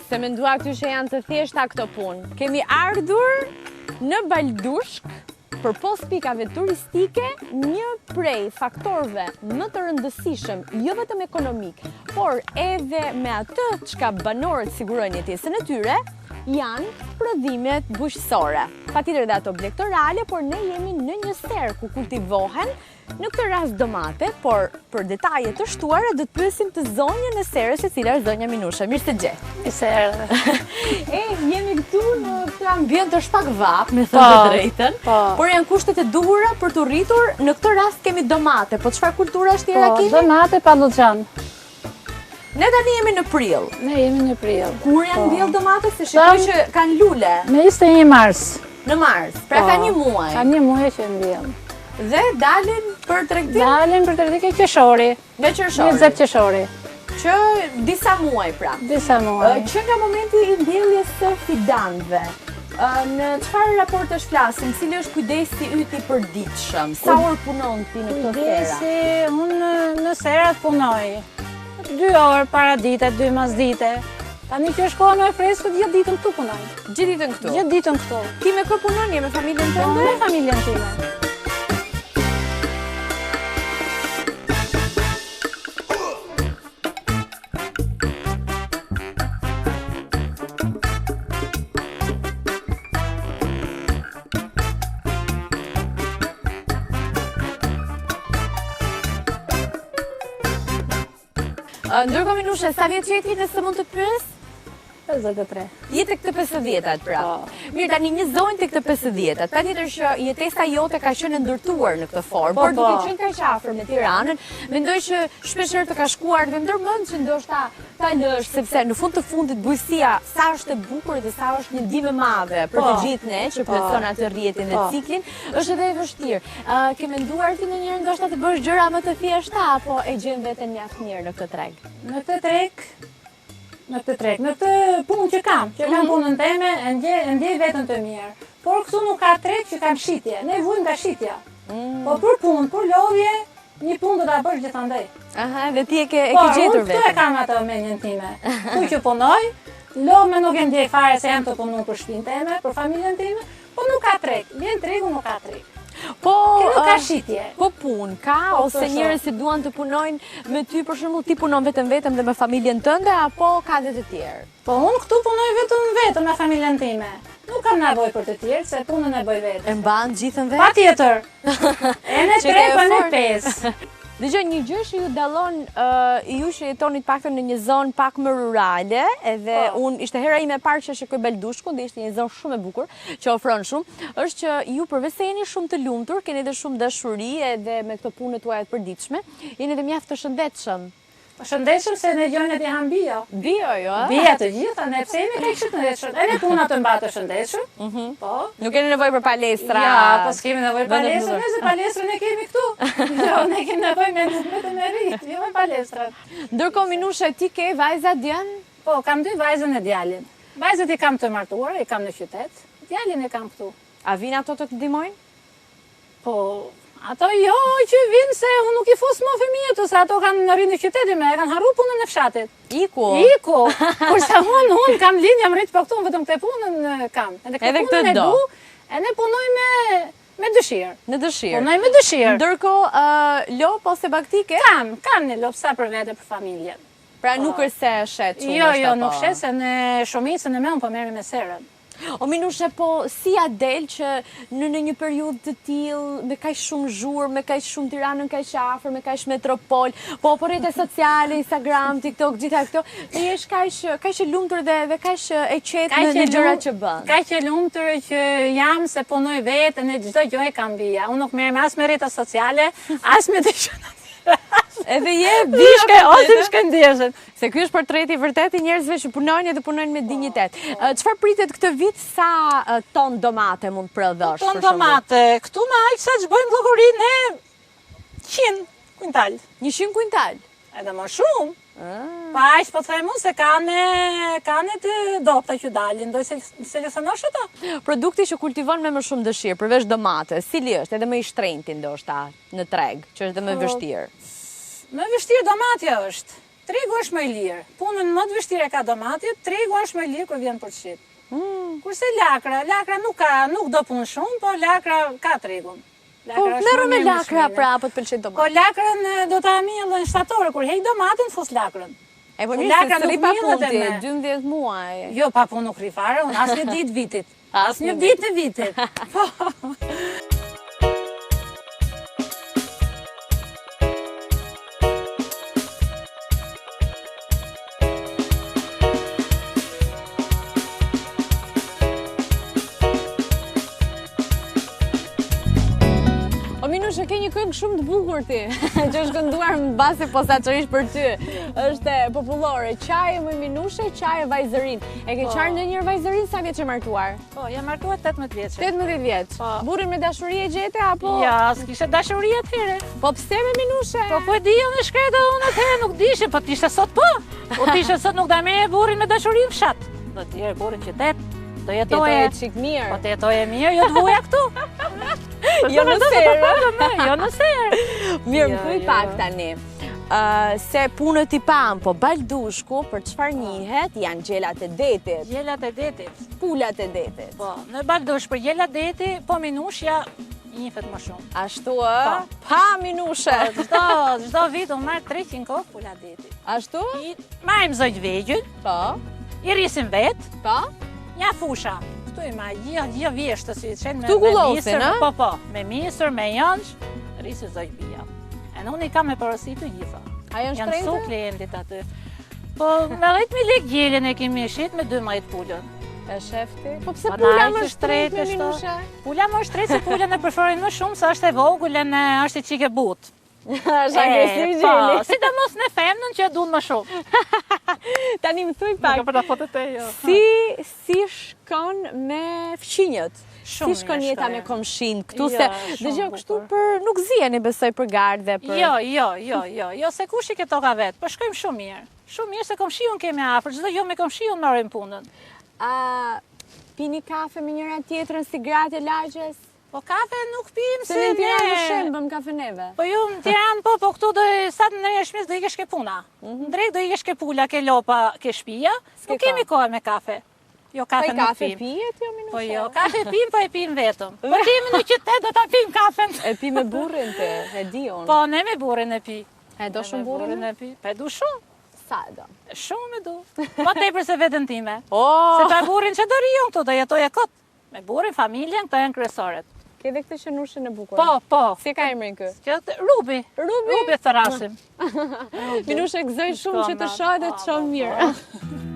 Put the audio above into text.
Se mendua këtu që janë të thjeshta këto punë. Kemi ardhur në Baldushk për pos pikave turistike, një prej faktorëve më të rëndësishëm, jo vetëm ekonomik, por edhe me atë çka banorët sigurojnë jetesën e tyre, janë prodhimet bujqësore. Patjetër dhe ato blegtorale, por ne jemi në një ser ku kultivohen në këtë rast domate, por për detaje të shtuara do të pyesim të zonjën e serës, e cila është zonja Minusha. Mirë se gjej. Jemi këtu në këtë ambient është pak vap, me thënë të drejtën, por janë kushtet e duhura për të rritur. Në këtë rast kemi domate, po çfarë kultura është tjera kemi? Domate pa lloçan. Ne tani jemi në prill. Ne jemi në prill. Kur janë mbjell domatet, se shikoj që kanë lule. Me 21 mars. Në mars, pra ka një muaj. Ka një muaj që mbjell. Dhe dalin për tregtim? Dalin për tregtim qershori. Nga qershori. 20 qershori. Që disa muaj pra. Disa muaj. Që nga momenti i mbjelljes së fidanëve, në çfarë raportesh flasim? Cili është kujdesi yt i përditshëm? Sa orë punon ti në këtë sera? Kujdesi, unë në serat punoj 2 orë para dite, 2 mas dite. Tani që është koha më e freskët, gjithë ditën këtu punoj. Gjithë ditën këtu? Gjithë ditën këtu. Ti me kë punon? Je me familjen tënde? Me familjen time. Ndërkohë Minusha, sa vjeç je ti nëse mund të pyes? 53. Je tek të 50-at pra. Mirë, tani një zonjë tek të 50-at. Patjetër që jetesa jote ka qenë ndërtuar në këtë formë, por duke qenë kaq afër me Tiranën, mendoj që shpeshherë të ka shkuar dhe ndërmend që ndoshta ta lësh, sepse në fund të fundit bujësia sa është e bukur dhe sa është një ndihmë e madhe për të gjithë ne që plotson atë rrjetin dhe ciklin, është edhe e vështirë. Ke menduar ti ndonjëherë ndoshta të bësh gjëra më të thjeshta apo e gjen veten mjaft mirë në këtë treg? Në këtë punë që kam punën teme, e ndjej veten të mirë. Por këtu nuk ka treg që kam shitje, ne vujmë nga shitja. Po për punë, për lodhje, një punë do ta bësh gjithandaj. Aha, dhe ti e ke gjetur veten. Po, këtu e kam atë mendjen time. Këtu që punoj, lodhme nuk e ndjej fare se jam të punu për shtëpinë teme, për familjen time, po nuk ka treg. Vjen tregu, nuk ka treg. Po, nuk ka shitje. Po punë ka, ose njerëz që duan të punojnë me ty, për shembull, ti punon vetëm dhe me familjen tënde, apo ka dhe të tjerë? Po unë këtu punoj vetëm me familjen time. Nuk kam nevojë për të tjerë, se punën e bëj vetë. E mban gjithën vetë? Patjetër. E në 3 për në 5. Dëgjoj, një gjë që ju dallon ju që jetoni paktën në një zonë pak më rurale, edhe unë ishte hera ime e parë që shikoj Baldushkun, dhe ishte një zonë shumë e bukur, që ofron shumë, është që ju përveç se jeni shumë të lumtur, keni edhe shumë dashuri edhe me këto punë tuaja të përditshme, jeni edhe mjaft të shëndetshëm. Shëndetshëm se ne gjonet i ham bio. Bio, jo? Bia të gjitha, ne pse jemi kaq shëndetshëm. Edhe puna të mba të shëndetshëm. Po. Nuk keni nevojë për palestra. Ja, po s'kemi nevojë për palestra, ne se palestrën e kemi këtu. Jo, ne kemi nevojë me të merit, jo me palestra. Ndërkohë Minusha, ti ke vajza djalin? Po, kam 2 vajzën e djalin. Vajzat i kam të martuara, i kam në qytet. Djalin e kam këtu. A vin ato të ndihmojnë? Po, ato jo që vinë se unë nuk i fus më fëmijët, se ato kanë rrinë në qytetin me, kanë harru punën e fshatit. Iku? Kurse unë kam linë, jam rritë për këtu, vetëm këtë punën kam. Edhe këtë do? E ne punoj me dëshirë. Në dëshirë? Punoj me dëshirë. Ndërkohë, lop ose baktike? Kam një lop sa për vete për familjen. Pra nuk është se shet shumë? Jo, nuk shet, se në shumicën e me unë po meri me serën. O Minusha, po si a del që në një periudhë të tillë, me kaq shumë zhurmë, me kaq shumë Tiranën kaq afër, me kaq metropol, po rrjete sociale, Instagram, TikTok, gjitha këto, ti je kaq e lumtur dhe kaq e qetë në gjërat që bën. Kaq e lumtur që jam se punoj vetë, në çdo gjë e kam bija. Unë nuk merrem as me rrjete sociale, as me dëshira. Edhe je bishke ose shkëndijshëm. Se ky është portreti vërtet i njerëzve që punojnë dhe punojnë me dinjitet. Çfarë pritet këtë vit, sa ton domate mund prodhosh? Ton domate, këtu me aq sa ç'bojmë llogari ne 100 kuintal. 100 kuintal? Edhe më shumë. Pa aq po them unë se kanë të dopta që dalin, do seleksionosh ato. Produkti që kultivon me më shumë dëshirë, përveç domate, cili është edhe më i shtrenjti ndoshta në treg, që është dhe më vështirë? Më vështirë domatja është. Tregu është më i lirë. Punën më të vështirë ka domatit, tregu është më i lirë kur vjen për shit. Kurse lakra nuk do punë shumë, po lakra ka tregun. Po merru me lakra pra, apo të pëlqen domatin? Po lakrën do ta miellën shtatore, kur hej domatin fus lakrën. E po mirë, se rri pa punti, 12 muaj. Jo, pa punë nuk rri fare, unë asnjë ditë vitit. Asnjë ditë në vitit. Po. Minushe, ke një këngë shumë të bukur ti, që është kënduar mbasi posaçërisht për ty. Është popullore, Qaje më Minushe, Qaje vajzërin. E ke qarë ndonjëherë vajzërin, sa vjeç e martuar? Po, jam martuar 18 vjeç. 18 vjeç. Burrin me dashuri e gjete apo? Ja, s'kishe dashuri atëherë. Po pse me Minushe? Po po e di unë shkreta unë atëherë nuk dishe, po t'ishe sot po. Po t'ishe sot nuk da me burrin me dashuri në fshat. Do t'jerë burrin qytet, do jetoje çik mirë. Po t'jetoje mirë, jo t'vuja këtu. Jo në serë. Jo në serë. Mirë, më thuj pak tani. Se punët i pam, po Baldushku, për çfarë njihet, janë gjelat e detit. Gjelat e detit. Pulat e detit. Po, në Baldush për gjelat deti, po Minushja njihet më shumë. Ashtu pa Minushe. Çdo vit unë marr 300 kokë pulat deti. Ashtu? Marrim zojt vegjël, Po. I rrisim vet, Po. ja fusha. Këtu i ma gjë vjeshtë si qenë me kullosin, a? Po, me misër, me janç, rrisim zojt bija. E në unë I kam me porositur gjitha. A janë Janë shtrejtë? su klientit aty. Po, me 10.000 lekë gjelën e kemi shit me 12 pullën. E shefti? Po pse Po, pula na, më që shtrejtë me shtrejtë Minushe? Pula më shtrejtë se pulën e preferojnë më shumë se është e vogël e është I çike butë. Është agresiv Po, gjeli. sidomos në femnën që e duan më shumë. Tani më thuj pak. Për ta fotot e jo. Si shkon me fqinjët? Si shkon jeta me komshin këtu se dëgjoj kështu për nuk ziheni besoj për gardhe për. Jo, se kush I ke toka vet, po shkojmë shumë mirë. Shumë mirë se komshiun kemi afër, çdo gjë me komshiun marrim punën. A pini kafe me njëra tjetrën si gratë e lagjes? Po kafe nuk pim Se në Tiranë në shemë bëm kafe neve. Po ju në Tiranë po këtu do sa të ndërja shmes do I kesh ke puna. Në drejt do I kesh ke pula, ke lopa, ke shtëpia. Nuk kemi kohë me kafe. Jo kafe nuk kafe pim. pijet jo Minushe? Po jo, kafe pim, po e pim vetëm. Po kemi në qytet do ta pim kafen. E pi me burrin ti, e di unë. Po ne me burrin e pi. E do shumë burrin? e pi. Po e du shumë. Sa e do? Shumë e du. Po tepër se veten time. Oh! Se pa burrin që do rijon këtu, do jetoje kot. Me burrin, familjen, këto janë kryesorët. Ke dhe këtë qenushën e bukur? Po. Si ka emrin kë? Rubi. Rubi? Rubi thrasim. Minushe gëzoj shumë që të shoh dhe të shoh mirë.